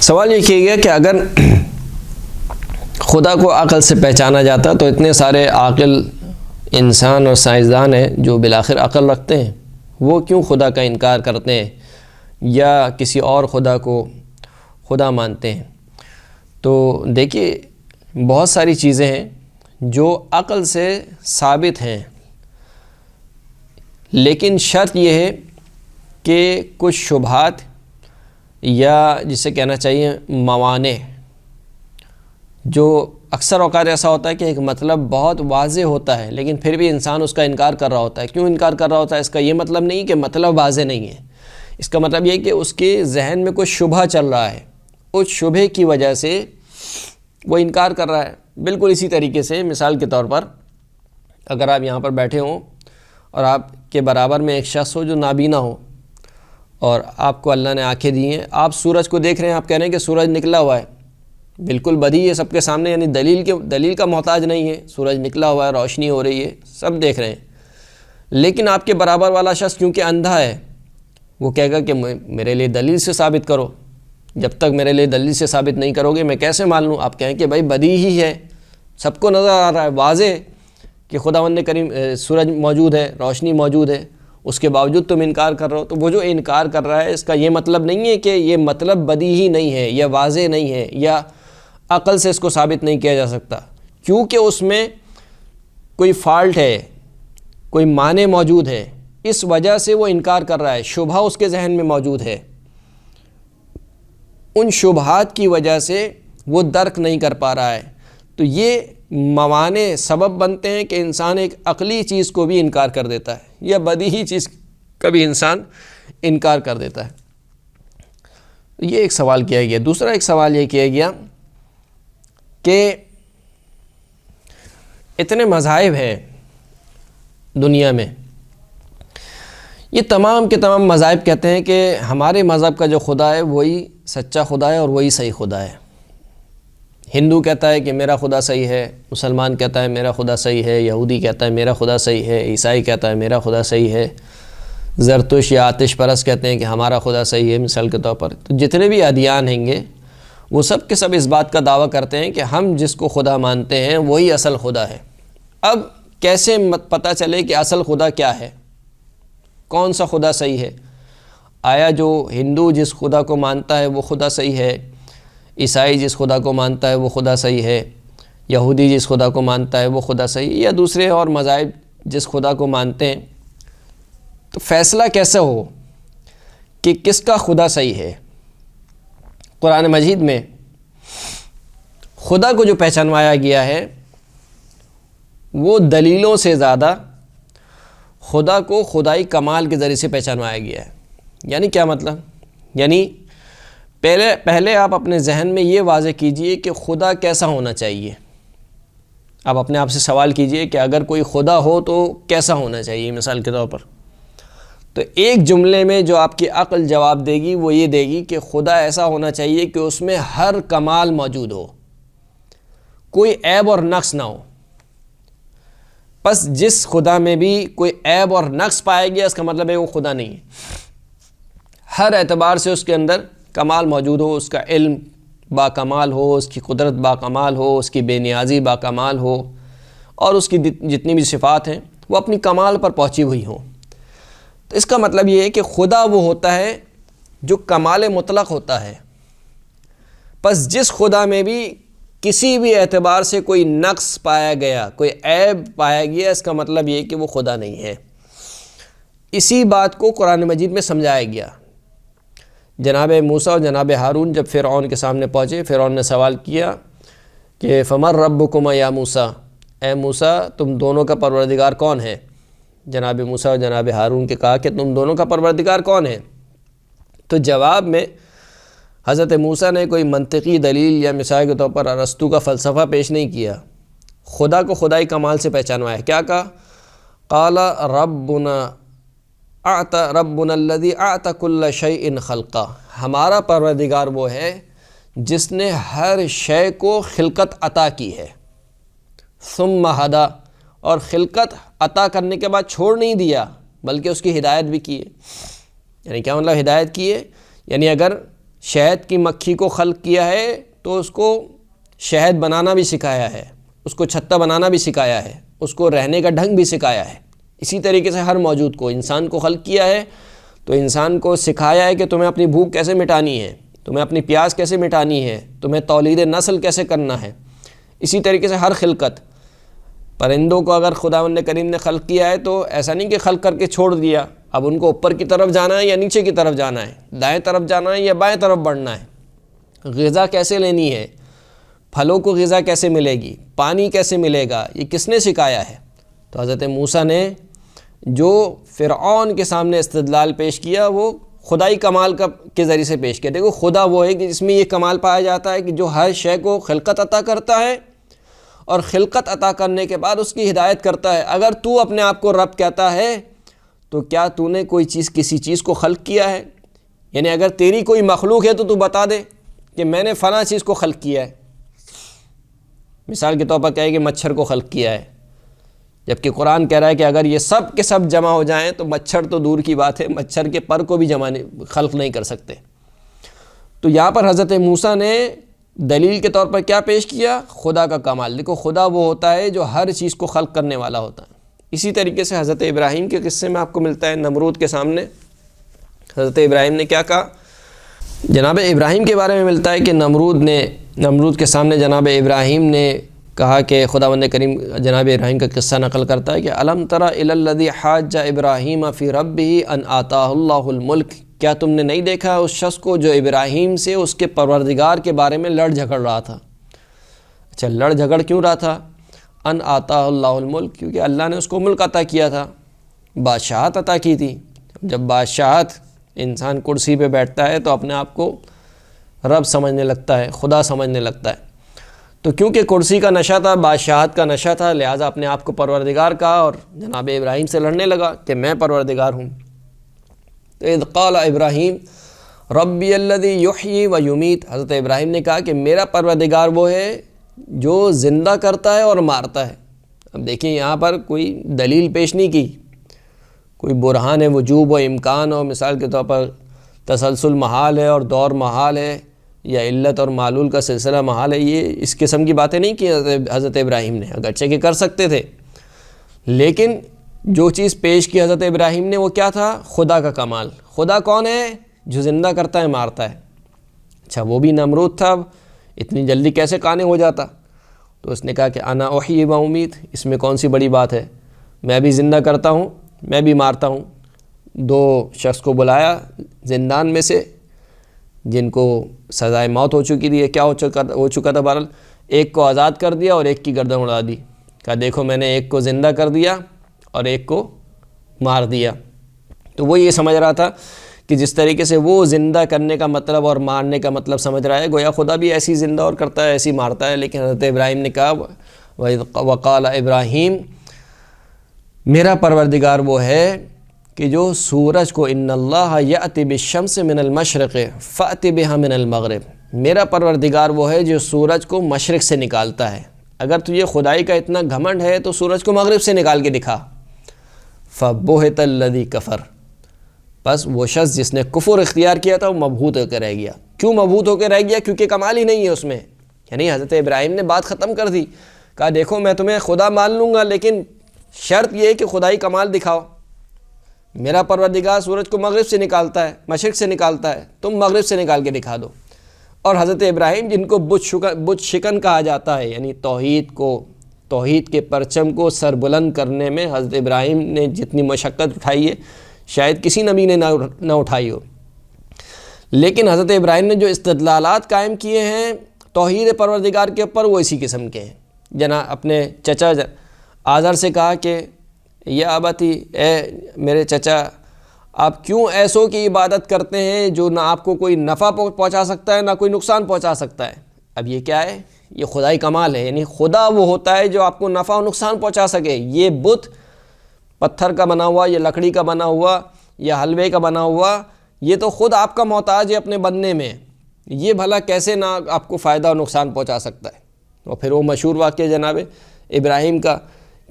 سوال یہ کیا گیا کہ اگر خدا کو عقل سے پہچانا جاتا تو اتنے سارے عاقل انسان اور سائنسدان ہیں جو بالآخر عقل رکھتے ہیں، وہ کیوں خدا کا انکار کرتے ہیں یا کسی اور خدا کو خدا مانتے ہیں؟ تو دیکھیے، بہت ساری چیزیں ہیں جو عقل سے ثابت ہیں، لیکن شرط یہ ہے کہ کچھ شبہات یا جسے کہنا چاہیے موانع، جو اکثر اوقات ایسا ہوتا ہے کہ ایک مطلب بہت واضح ہوتا ہے لیکن پھر بھی انسان اس کا انکار کر رہا ہوتا ہے۔ کیوں انکار کر رہا ہوتا ہے؟ اس کا یہ مطلب نہیں کہ مطلب واضح نہیں ہے، اس کا مطلب یہ کہ اس کے ذہن میں کوئی شبہ چل رہا ہے، اس شبہ کی وجہ سے وہ انکار کر رہا ہے۔ بالکل اسی طریقے سے مثال کے طور پر اگر آپ یہاں پر بیٹھے ہوں اور آپ کے برابر میں ایک شخص ہو جو نابینا ہو اور آپ کو اللہ نے آنکھیں دی ہیں، آپ سورج کو دیکھ رہے ہیں، آپ کہہ رہے ہیں کہ سورج نکلا ہوا ہے، بالکل بدیہی ہے سب کے سامنے، یعنی دلیل کا محتاج نہیں ہے، سورج نکلا ہوا ہے، روشنی ہو رہی ہے، سب دیکھ رہے ہیں۔ لیکن آپ کے برابر والا شخص کیونکہ اندھا ہے، وہ کہے گا کہ میرے لیے دلیل سے ثابت کرو، جب تک میرے لیے دلیل سے ثابت نہیں کرو گے میں کیسے مان لوں؟ آپ کہیں کہ بھائی بدیہی ہے، سب کو نظر آ رہا ہے، واضح کہ خداوند کریم سورج موجود ہے، روشنی موجود ہے، اس کے باوجود تم انکار کر رہے ہو۔ تو وہ جو انکار کر رہا ہے اس کا یہ مطلب نہیں ہے کہ یہ مطلب بدیہی نہیں ہے یا واضح نہیں ہے یا عقل سے اس کو ثابت نہیں کیا جا سکتا، کیونکہ اس میں کوئی فالٹ ہے، کوئی معنی موجود ہے، اس وجہ سے وہ انکار کر رہا ہے، شبہ اس کے ذہن میں موجود ہے، ان شبہات کی وجہ سے وہ درک نہیں کر پا رہا ہے۔ تو یہ موانع سبب بنتے ہیں کہ انسان ایک عقلی چیز کو بھی انکار کر دیتا ہے یا بدیہی چیز کا بھی انسان انکار کر دیتا ہے۔ یہ ایک سوال کیا گیا۔ دوسرا ایک سوال یہ کیا گیا کہ اتنے مذاہب ہیں دنیا میں، یہ تمام کے تمام مذاہب کہتے ہیں کہ ہمارے مذہب کا جو خدا ہے وہی سچا خدا ہے اور وہی صحیح خدا ہے۔ ہندو کہتا ہے کہ میرا خدا صحیح ہے، مسلمان کہتا ہے میرا خدا صحیح ہے، یہودی کہتا ہے میرا خدا صحیح ہے، عیسائی کہتا ہے میرا خدا صحیح ہے، زرتش یا آتش پرست کہتے ہیں کہ ہمارا خدا صحیح ہے مثال کے طور پر۔ تو جتنے بھی ادیان ہیں گے وہ سب کے سب اس بات کا دعویٰ کرتے ہیں کہ ہم جس کو خدا مانتے ہیں وہی اصل خدا ہے۔ اب کیسے پتہ چلے کہ اصل خدا کیا ہے، کون سا خدا صحیح ہے؟ آیا جو ہندو جس خدا کو مانتا ہے وہ خدا صحیح ہے، عیسائی جس خدا کو مانتا ہے وہ خدا صحیح ہے، یہودی جس خدا کو مانتا ہے وہ خدا صحیح ہے، یا دوسرے اور مذاہب جس خدا کو مانتے ہیں؟ تو فیصلہ کیسے ہو کہ کس کا خدا صحیح ہے؟ قرآن مجید میں خدا کو جو پہچانوایا گیا ہے وہ دلیلوں سے زیادہ خدا کو خدائی کمال کے ذریعے سے پہچانوایا گیا ہے۔ یعنی کیا مطلب؟ یعنی پہلے آپ اپنے ذہن میں یہ واضح کیجئے کہ خدا کیسا ہونا چاہیے۔ آپ اپنے آپ سے سوال کیجئے کہ اگر کوئی خدا ہو تو کیسا ہونا چاہیے مثال کے طور پر۔ تو ایک جملے میں جو آپ کی عقل جواب دے گی وہ یہ دے گی کہ خدا ایسا ہونا چاہیے کہ اس میں ہر کمال موجود ہو، کوئی عیب اور نقص نہ ہو۔ بس جس خدا میں بھی کوئی عیب اور نقص پائے گیا اس کا مطلب ہے وہ خدا نہیں ہے۔ ہر اعتبار سے اس کے اندر کمال موجود ہو، اس کا علم با کمال ہو، اس کی قدرت با کمال ہو، اس کی بے نیازی با کمال ہو، اور اس کی جتنی بھی صفات ہیں وہ اپنی کمال پر پہنچی ہوئی ہوں۔ تو اس کا مطلب یہ ہے کہ خدا وہ ہوتا ہے جو کمال مطلق ہوتا ہے۔ پس جس خدا میں بھی کسی بھی اعتبار سے کوئی نقص پایا گیا، کوئی عیب پایا گیا، اس کا مطلب یہ ہے کہ وہ خدا نہیں ہے۔ اسی بات کو قرآن مجید میں سمجھایا گیا۔ جناب موسیٰ اور جناب ہارون جب فرعون کے سامنے پہنچے، فرعون نے سوال کیا کہ فمن ربکما یا موسیٰ، اے موسیٰ تم دونوں کا پروردگار کون ہے؟ جناب موسیٰ اور جناب ہارون کے کہا کہ تم دونوں کا پروردگار کون ہے؟ تو جواب میں حضرت موسیٰ نے کوئی منطقی دلیل یا مثال کے طور پر ارسطو کا فلسفہ پیش نہیں کیا، خدا کو خدائی کمال سے پہچانوایا۔ کیا کہا؟ قال ربنا الذی اعطى كل شیء خلقہ، ہمارا پروردگار وہ ہے جس نے ہر شے کو خلقت عطا کی ہے، ثم ہدی، اور خلقت عطا کرنے کے بعد چھوڑ نہیں دیا بلکہ اس کی ہدایت بھی کی ہے۔ یعنی کیا مطلب ہدایت کی ہے؟ یعنی اگر شہد کی مکھی کو خلق کیا ہے تو اس کو شہد بنانا بھی سکھایا ہے، اس کو چھتا بنانا بھی سکھایا ہے، اس کو رہنے کا ڈھنگ بھی سکھایا ہے۔ اسی طریقے سے ہر موجود کو، انسان کو خلق کیا ہے تو انسان کو سکھایا ہے کہ تمہیں اپنی بھوک کیسے مٹانی ہے، تمہیں اپنی پیاس کیسے مٹانی ہے، تمہیں تولید نسل کیسے کرنا ہے۔ اسی طریقے سے ہر خلقت، پرندوں کو اگر خداوند کریم نے خلق کیا ہے تو ایسا نہیں کہ خلق کر کے چھوڑ دیا، اب ان کو اوپر کی طرف جانا ہے یا نیچے کی طرف جانا ہے، دائیں طرف جانا ہے یا بائیں طرف بڑھنا ہے، غذا کیسے لینی ہے، پھلوں کو غذا کیسے ملے گی، پانی کیسے ملے گا، یہ کس نے سکھایا ہے۔ تو حضرت موسیٰ نے جو فرعون کے سامنے استدلال پیش کیا وہ خدائی کمال کے ذریعے سے پیش کیا۔ دیکھو خدا وہ ہے کہ جس میں یہ کمال پایا جاتا ہے کہ جو ہر شے کو خلقت عطا کرتا ہے اور خلقت عطا کرنے کے بعد اس کی ہدایت کرتا ہے۔ اگر تو اپنے آپ کو رب کہتا ہے تو کیا تو نے کوئی چیز کسی چیز کو خلق کیا ہے؟ یعنی اگر تیری کوئی مخلوق ہے تو بتا دے کہ میں نے فلاں چیز کو خلق کیا ہے۔ مثال کے طور پر کہے کہ مچھر کو خلق کیا ہے، جبکہ قرآن کہہ رہا ہے کہ اگر یہ سب کے سب جمع ہو جائیں تو مچھر تو دور کی بات ہے، مچھر کے پر کو بھی خلق نہیں کر سکتے۔ تو یہاں پر حضرت موسیٰ نے دلیل کے طور پر کیا پیش کیا؟ خدا کا کمال۔ دیکھو خدا وہ ہوتا ہے جو ہر چیز کو خلق کرنے والا ہوتا ہے۔ اسی طریقے سے حضرت ابراہیم کے قصے میں آپ کو ملتا ہے، نمرود کے سامنے حضرت ابراہیم نے کیا کہا؟ جناب ابراہیم کے بارے میں ملتا ہے کہ نمرود کے سامنے جناب ابراہیم نے کہا کہ خداوند کریم جناب ابراہیم کا قصہ نقل کرتا ہے کہ الم تر الی الذی حاج ابراہیم فی ربہ ان آتاہ اللہ الملک، کیا تم نے نہیں دیکھا اس شخص کو جو ابراہیم سے اس کے پروردگار کے بارے میں لڑ جھگڑ رہا تھا؟ اچھا، لڑ جھگڑ کیوں رہا تھا؟ ان آتاہ اللہ الملک، کیونکہ اللہ نے اس کو ملک عطا کیا تھا، بادشاہت عطا کی تھی۔ جب بادشاہت انسان کرسی پہ بیٹھتا ہے تو اپنے آپ کو رب سمجھنے لگتا ہے، خدا سمجھنے لگتا ہے۔ تو کیونکہ کرسی کا نشہ تھا، بادشاہت کا نشہ تھا، لہٰذا اپنے آپ کو پروردگار کہا اور جناب ابراہیم سے لڑنے لگا کہ میں پروردگار ہوں۔ تو اذ قال ابراہیم ربی الذی یحیی و یمیت، حضرت ابراہیم نے کہا کہ میرا پروردگار وہ ہے جو زندہ کرتا ہے اور مارتا ہے۔ اب دیکھیں یہاں پر کوئی دلیل پیش نہیں کی، کوئی برہان وجوب و امکان اور مثال کے طور پر تسلسل محال ہے اور دور محال ہے یا علت اور معلول کا سلسلہ محال ہے، یہ اس قسم کی باتیں نہیں کی حضرت ابراہیم نے، اگرچہ کہ کر سکتے تھے، لیکن جو چیز پیش کی حضرت ابراہیم نے وہ کیا تھا؟ خدا کا کمال۔ خدا کون ہے؟ جو زندہ کرتا ہے، مارتا ہے۔ اچھا، وہ بھی نمرود تھا، اتنی جلدی کیسے قانع ہو جاتا؟ تو اس نے کہا کہ انا احیی و امیت، اس میں کون سی بڑی بات ہے، میں بھی زندہ کرتا ہوں، میں بھی مارتا ہوں۔ دو شخص کو بلایا زندان میں سے جن کو سزائے موت ہو چکی تھی، کیا ہو چکا تھا، بہرحال ایک کو آزاد کر دیا اور ایک کی گردن اڑا دی، کہا دیکھو میں نے ایک کو زندہ کر دیا اور ایک کو مار دیا۔ تو وہ یہ سمجھ رہا تھا کہ جس طریقے سے وہ زندہ کرنے کا مطلب اور مارنے کا مطلب سمجھ رہا ہے، گویا خدا بھی ایسی زندہ اور کرتا ہے، ایسی مارتا ہے۔ لیکن حضرت ابراہیم نے کہا وقال ابراہیم، میرا پروردگار وہ ہے کہ جو سورج کو ان اللہ یأتی بالشمس من المشرق فأتی بہا من المغرب، میرا پروردگار وہ ہے جو سورج کو مشرق سے نکالتا ہے۔ اگر تجھے خدائی کا اتنا گھمنڈ ہے تو سورج کو مغرب سے نکال کے دکھا۔ فبہت الذی کفر، بس وہ شخص جس نے کفر اختیار کیا تھا وہ مبہوت ہو کے رہ گیا۔ کیوں مبہوت ہو کے رہ گیا؟ کیونکہ کمال ہی نہیں ہے اس میں۔ یعنی حضرت ابراہیم نے بات ختم کر دی، کہا دیکھو میں تمہیں خدا مان لوں گا لیکن شرط یہ ہے کہ خدائی کمال دکھاؤ۔ میرا پروردگار سورج کو مغرب سے نکالتا ہے، مشرق سے نکالتا ہے، تم مغرب سے نکال کے دکھا دو۔ اور حضرت ابراہیم جن کو بت شکن کہا جاتا ہے، یعنی توحید کے پرچم کو سر بلند کرنے میں حضرت ابراہیم نے جتنی مشقت اٹھائی ہے شاید کسی نبی نے نہ اٹھائی ہو، لیکن حضرت ابراہیم نے جو استدلالات قائم کیے ہیں توحید پروردگار کے اوپر وہ اسی قسم کے ہیں۔ اپنے چچا آزر سے کہا کہ یا ابتی، اے میرے چچا، آپ کیوں ایسوں کی عبادت کرتے ہیں جو نہ آپ کو کوئی نفع پہنچا سکتا ہے نہ کوئی نقصان پہنچا سکتا ہے؟ اب یہ کیا ہے؟ یہ خدائی کمال ہے، یعنی خدا وہ ہوتا ہے جو آپ کو نفع و نقصان پہنچا سکے۔ یہ بت پتھر کا بنا ہوا یا لکڑی کا بنا ہوا یا حلوے کا بنا ہوا، یہ تو خود آپ کا محتاج ہے اپنے بننے میں، یہ بھلا کیسے نہ آپ کو فائدہ و نقصان پہنچا سکتا ہے؟ اور پھر وہ مشہور واقعہ جناب ابراہیم کا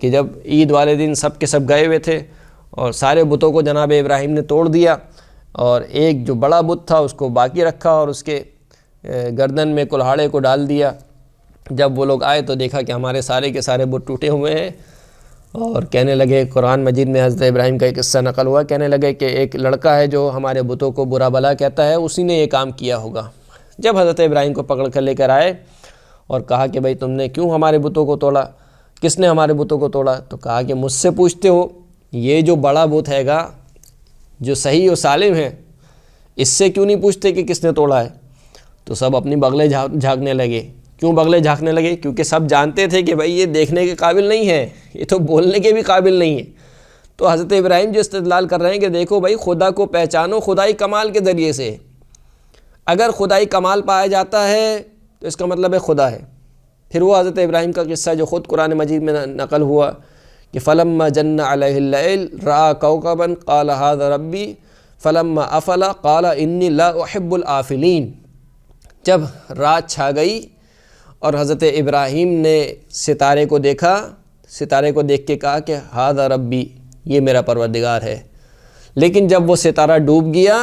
کہ جب عید والے دن سب کے سب گئے ہوئے تھے اور سارے بتوں کو جناب ابراہیم نے توڑ دیا، اور ایک جو بڑا بت تھا اس کو باقی رکھا اور اس کے گردن میں کلہاڑے کو ڈال دیا۔ جب وہ لوگ آئے تو دیکھا کہ ہمارے سارے کے سارے بت ٹوٹے ہوئے ہیں، اور کہنے لگے، قرآن مجید میں حضرت ابراہیم کا ایک قصہ نقل ہوا، کہنے لگے کہ ایک لڑکا ہے جو ہمارے بتوں کو برا بھلا کہتا ہے، اسی نے یہ کام کیا ہوگا۔ جب حضرت ابراہیم کو پکڑ کر لے کر آئے اور کہا کہ بھائی تم نے کیوں ہمارے بتوں کو توڑا، کس نے ہمارے بتوں کو توڑا؟ تو کہا کہ مجھ سے پوچھتے ہو، یہ جو بڑا بت ہے گا جو صحیح و سالم ہے، اس سے کیوں نہیں پوچھتے کہ کس نے توڑا ہے؟ تو سب اپنی بغلیں جھانکنے لگے۔ کیوں بغلیں جھانکنے لگے؟ کیونکہ سب جانتے تھے کہ بھائی یہ دیکھنے کے قابل نہیں ہے، یہ تو بولنے کے بھی قابل نہیں ہے۔ تو حضرت ابراہیم جو استدلال کر رہے ہیں کہ دیکھو بھائی خدا کو پہچانو خدائی کمال کے ذریعے سے، اگر خدائی کمال پایا جاتا ہے تو اس کا مطلب ہے خدا ہے۔ پھر وہ حضرت ابراہیم کا قصہ جو خود قرآن مجید میں نقل ہوا کہ فلما جن علیہ اللیل رأى کوکبا قال ھذا ربی فلما افل قال انی لا احب الآفلین۔ جب رات چھا گئی اور حضرت ابراہیم نے ستارے کو دیکھا، ستارے کو دیکھ کے کہا کہ ھذا ربی، یہ میرا پروردگار ہے۔ لیکن جب وہ ستارہ ڈوب گیا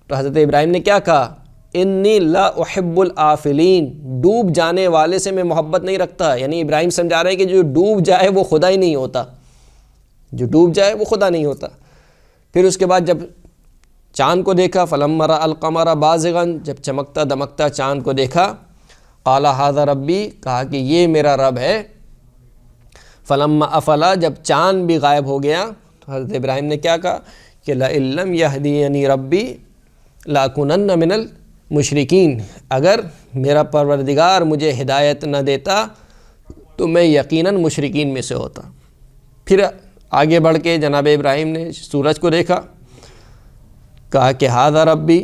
تو حضرت ابراہیم نے کیا کہا؟ انی لا احب الآفلین، ڈوب جانے والے سے میں محبت نہیں رکھتا۔ یعنی ابراہیم سمجھا رہے ہیں کہ جو ڈوب جائے وہ خدا ہی نہیں ہوتا، جو ڈوب جائے وہ خدا نہیں ہوتا۔ پھر اس کے بعد جب چاند کو دیکھا، فلما رأى القمر بازغا، جب چمکتا دمکتا چاند کو دیکھا، قال ھذا ربی، کہا کہ یہ میرا رب ہے۔ فلما افلا، جب چاند بھی غائب ہو گیا تو حضرت ابراہیم نے کیا کہا کہ لئن لم یہدینی ربی لاکونن من المشرکین، اگر میرا پروردگار مجھے ہدایت نہ دیتا تو میں یقیناً مشرکین میں سے ہوتا۔ پھر آگے بڑھ کے جناب ابراہیم نے سورج کو دیکھا، کہا کہ ھذا ربی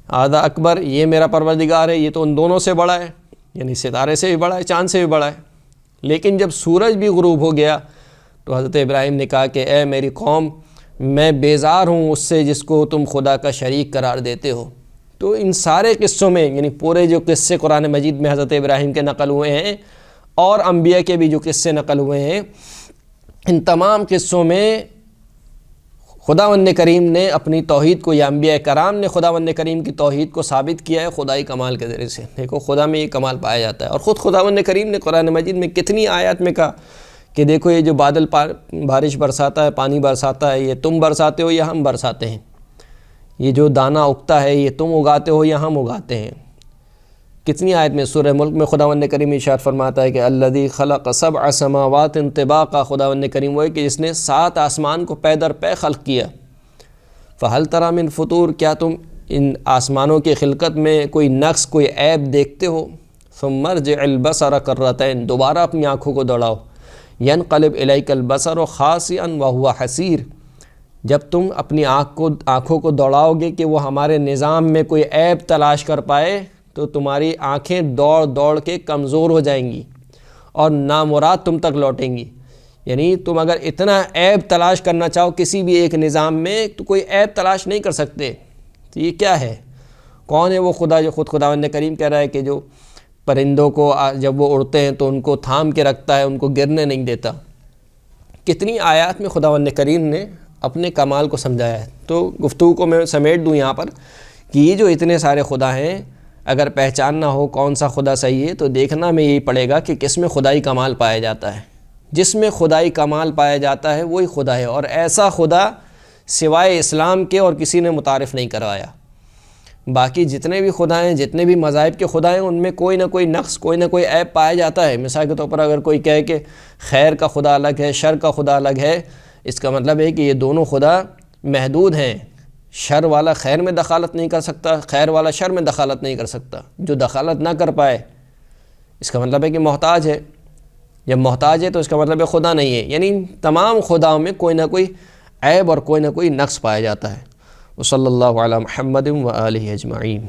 ھذا اکبر، یہ میرا پروردگار ہے، یہ تو ان دونوں سے بڑا ہے، یعنی ستارے سے بھی بڑا ہے، چاند سے بھی بڑا ہے۔ لیکن جب سورج بھی غروب ہو گیا تو حضرت ابراہیم نے کہا کہ اے میری قوم، میں بیزار ہوں اس سے جس کو تم خدا کا شریک قرار دیتے ہو۔ تو ان سارے قصوں میں، یعنی پورے جو قصے قرآن مجید میں حضرت ابراہیم کے نقل ہوئے ہیں اور انبیاء کے بھی جو قصے نقل ہوئے ہیں، ان تمام قصوں میں خداوند کریم نے اپنی توحید کو، یا انبیاء کرام نے خداوند کریم کی توحید کو ثابت کیا ہے خدائی کمال کے ذریعے سے۔ دیکھو خدا میں یہ کمال پایا جاتا ہے، اور خود خداوند کریم نے قرآن مجید میں کتنی آیات میں کہا کہ دیکھو یہ جو بادل بارش برساتا ہے، پانی برساتا ہے، یہ تم برساتے ہو یا ہم برساتے ہیں۔ یہ جو دانہ اگتا ہے یہ تم اگاتے ہو یا ہم اگاتے ہیں۔ کتنی آیت میں سورہ ملک میں خداوند کریم ارشاد فرماتا ہے کہ الذی خلق سبع سماوات طباقا، خداوند کریم وہ ہے کہ جس نے 7 آسمان کو پے در پے خلق کیا۔ فہل تری من فطور، کیا تم ان آسمانوں کی خلقت میں کوئی نقص، کوئی عیب دیکھتے ہو؟ ثم ارجع البصر کرتین، دوبارہ اپنی آنکھوں کو دوڑاؤ، ینقلب الیک البصر خاسئا وہو حسیر، جب تم اپنی آنکھوں کو دوڑاؤ گے کہ وہ ہمارے نظام میں کوئی عیب تلاش کر پائے تو تمہاری آنکھیں دوڑ دوڑ کے کمزور ہو جائیں گی اور نامراد تم تک لوٹیں گی۔ یعنی تم اگر اتنا عیب تلاش کرنا چاہو کسی بھی ایک نظام میں تو کوئی عیب تلاش نہیں کر سکتے۔ تو یہ کیا ہے؟ کون ہے وہ خدا جو خود خداوند کریم کہہ رہا ہے کہ جو پرندوں کو جب وہ اڑتے ہیں تو ان کو تھام کے رکھتا ہے، ان کو گرنے نہیں دیتا۔ کتنی آیات میں خداوند کریم نے اپنے کمال کو سمجھایا ہے۔ تو گفتگو کو میں سمیٹ دوں یہاں پر کہ یہ جو اتنے سارے خدا ہیں، اگر پہچاننا ہو کون سا خدا صحیح ہے تو دیکھنا میں یہی پڑے گا کہ کس میں خدائی کمال پایا جاتا ہے۔ جس میں خدائی کمال پایا جاتا ہے وہی خدا ہے، اور ایسا خدا سوائے اسلام کے اور کسی نے متعارف نہیں کروایا۔ باقی جتنے بھی خدا ہیں، جتنے بھی مذاہب کے خدا ہیں، ان میں کوئی نہ کوئی نقص، کوئی نہ کوئی عیب پایا جاتا ہے۔ مثال کے طور پر اگر کوئی کہے کہ خیر کا خدا الگ ہے، شر کا خدا الگ ہے، اس کا مطلب ہے کہ یہ دونوں خدا محدود ہیں۔ شر والا خیر میں دخالت نہیں کر سکتا، خیر والا شر میں دخالت نہیں کر سکتا۔ جو دخالت نہ کر پائے اس کا مطلب ہے کہ محتاج ہے، جب محتاج ہے تو اس کا مطلب ہے خدا نہیں ہے۔ یعنی تمام خداؤں میں کوئی نہ کوئی عیب اور کوئی نہ کوئی نقص پایا جاتا ہے۔ وصلی اللہ علی محمد و آلہ اجمعین۔